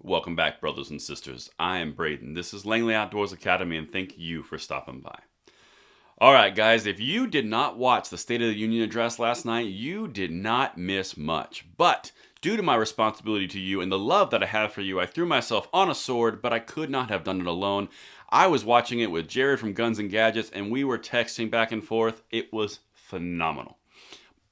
Welcome back, brothers and sisters. I am Braden. This is Langley Outdoors Academy, and thank you for stopping by. Alright guys, if you did not watch the State of the Union address last night, you did not miss much. But due to my responsibility to you and the love that I have for you, I threw myself on a sword, but I could not have done it alone. I was watching it with Jared from Guns and Gadgets, and we were texting back and forth. It was phenomenal.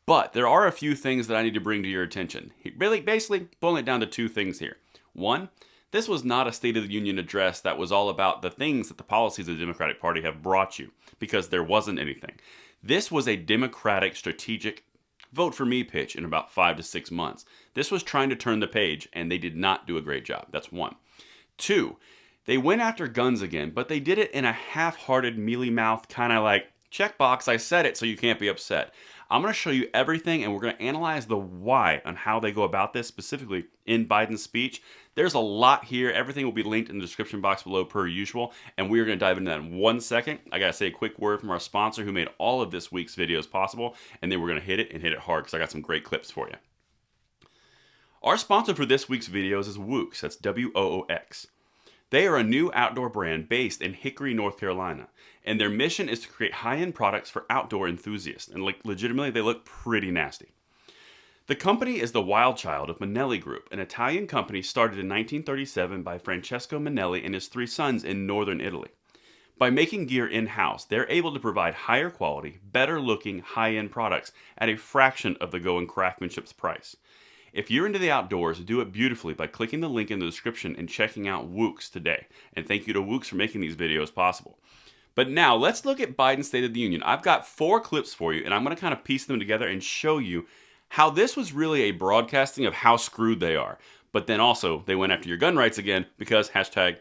But there are a few things that I need to bring to your attention. Really, basically, boiling it down to two things here. One, this was not a State of the Union address that was all about the things that the policies of the Democratic Party have brought you, because there wasn't anything. This was a Democratic strategic vote for me pitch in about 5 to 6 months. This was trying to turn the page, and they did not do a great job. That's one. Two, they went after guns again, but they did it in a half-hearted, mealy-mouthed kind of like, checkbox, I said it, so you can't be upset. I'm going to show you everything, and we're going to analyze the why on how they go about this, specifically in Biden's speech. There's a lot here. Everything will be linked in the description box below per usual, and we're going to dive into that in 1 second. I got to say a quick word from our sponsor who made all of this week's videos possible, and then we're going to hit it and hit it hard because I got some great clips for you. Our sponsor for this week's videos is Woox. That's W-O-O-X. They are a new outdoor brand based in Hickory, North Carolina, and their mission is to create high-end products for outdoor enthusiasts, and legitimately, they look pretty nasty. The company is the wild child of Manelli Group, an Italian company started in 1937 by Francesco Manelli and his 3 sons in northern Italy. By making gear in-house, they're able to provide higher quality, better-looking, high-end products at a fraction of the going craftsmanship's price. If you're into the outdoors, do it beautifully by clicking the link in the description and checking out Woox today. And thank you to Woox for making these videos possible. But now, let's look at Biden's State of the Union. I've got 4 clips for you, and I'm going to kind of piece them together and show you how this was really a broadcasting of how screwed they are. But then also, they went after your gun rights again because hashtag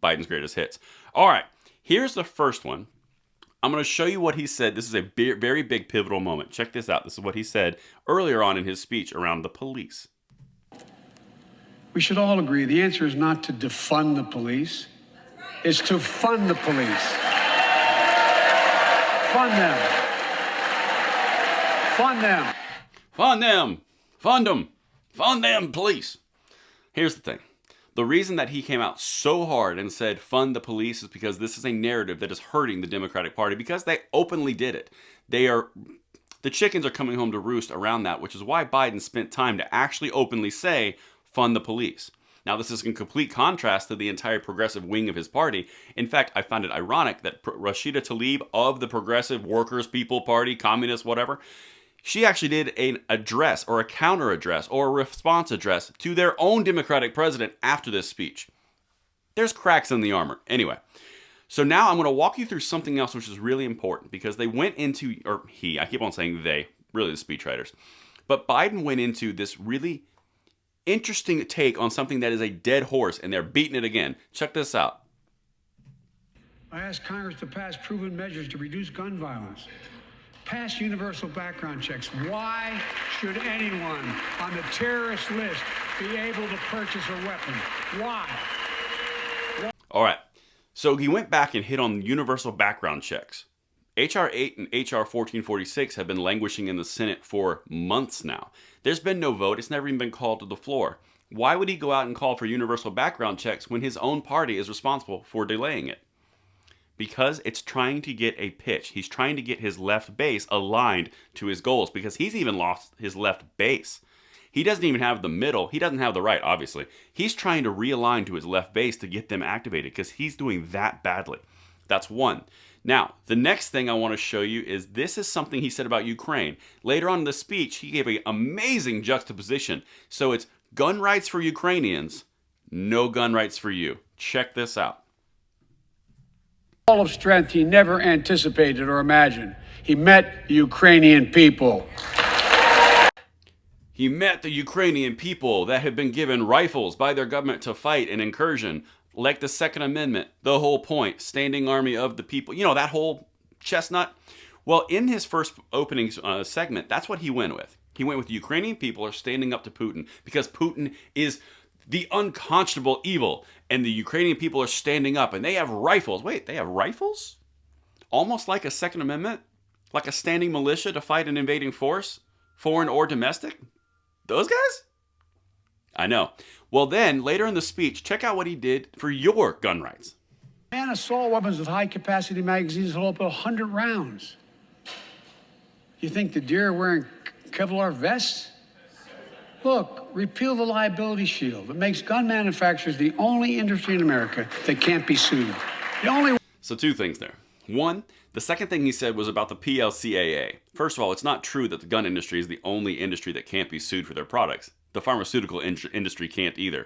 Biden's greatest hits. All right, here's the first one. I'm going to show you what he said. This is a very big pivotal moment. Check this out. This is what he said earlier on in his speech around the police. We should all agree the answer is not to defund the police. It's to fund the police. Fund them. Fund them. Fund them. Fund them. Fund them, police. Here's the thing. The reason that he came out so hard and said fund the police is because this is a narrative that is hurting the Democratic Party because they openly did it. The chickens are coming home to roost around that, which is why Biden spent time to actually openly say fund the police. Now, this is in complete contrast to the entire progressive wing of his party. In fact, I found it ironic that Rashida Tlaib of the Progressive Workers' People Party, Communist, whatever, she actually did an address or a counter address or a response address to their own Democratic president after this speech. There's cracks in the armor. Anyway, so now I'm going to walk you through something else which is really important because they went into, or he, I keep on saying they, really the speechwriters, but Biden went into this really interesting take on something that is a dead horse and they're beating it again. Check this out. I asked Congress to pass proven measures to reduce gun violence. Pass universal background checks. Why should anyone on the terrorist list be able to purchase a weapon? Why? All right. So he went back and hit on universal background checks. H.R. 8 and H.R. 1446 have been languishing in the Senate for months now. There's been no vote. It's never even been called to the floor. Why would he go out and call for universal background checks when his own party is responsible for delaying it? Because it's trying to get a pitch. He's trying to get his left base aligned to his goals because he's even lost his left base. He doesn't even have the middle. He doesn't have the right, obviously. He's trying to realign to his left base to get them activated because he's doing that badly. That's one. Now, the next thing I want to show you is this is something he said about Ukraine. Later on in the speech, he gave an amazing juxtaposition. So it's gun rights for Ukrainians, no gun rights for you. Check this out. All of strength he never anticipated or imagined. He met the Ukrainian people. He met the Ukrainian people that have been given rifles by their government to fight an incursion, like the Second Amendment, the whole point, standing army of the people. You know, that whole chestnut. Well, in his first opening segment, that's what he went with. He went with the Ukrainian people are standing up to Putin because Putin is the unconscionable evil. And the Ukrainian people are standing up and they have rifles. Wait, they have rifles? Almost like a Second Amendment? Like a standing militia to fight an invading force? Foreign or domestic? Those guys? I know. Well, then, later in the speech, check out what he did for your gun rights. Ban assault weapons with high-capacity magazines hold up to 100 rounds. You think the deer are wearing Kevlar vests? Look, repeal the liability shield. It makes gun manufacturers the only industry in America that can't be sued. The only... So 2 things there. 1, the second thing he said was about the PLCAA. First of all, it's not true that the gun industry is the only industry that can't be sued for their products. The pharmaceutical industry can't either.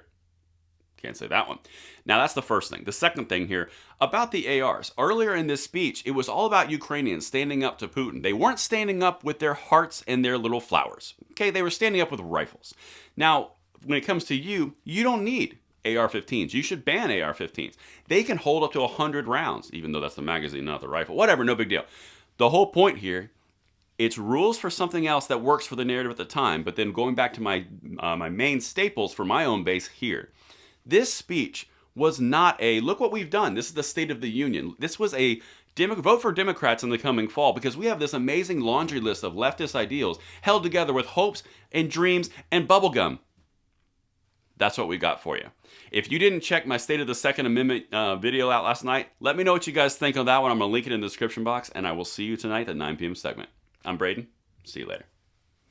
Can't say that one. Now, that's the first thing. The second thing here, about the ARs. Earlier in this speech, it was all about Ukrainians standing up to Putin. They weren't standing up with their hearts and their little flowers. Okay, they were standing up with rifles. Now, when it comes to you, you don't need AR-15s. You should ban AR-15s. They can hold up to 100 rounds, even though that's the magazine, not the rifle. Whatever, no big deal. The whole point here, it's rules for something else that works for the narrative at the time, but then going back to my main staples for my own base here. This speech was not a, look what we've done. This is the State of the Union. This was a vote for Democrats in the coming fall, because we have this amazing laundry list of leftist ideals held together with hopes and dreams and bubblegum. That's what we got for you. If you didn't check my State of the Second Amendment video out last night, let me know what you guys think on that one. I'm going to link it in the description box, and I will see you tonight at 9 p.m. segment. I'm Braden. See you later.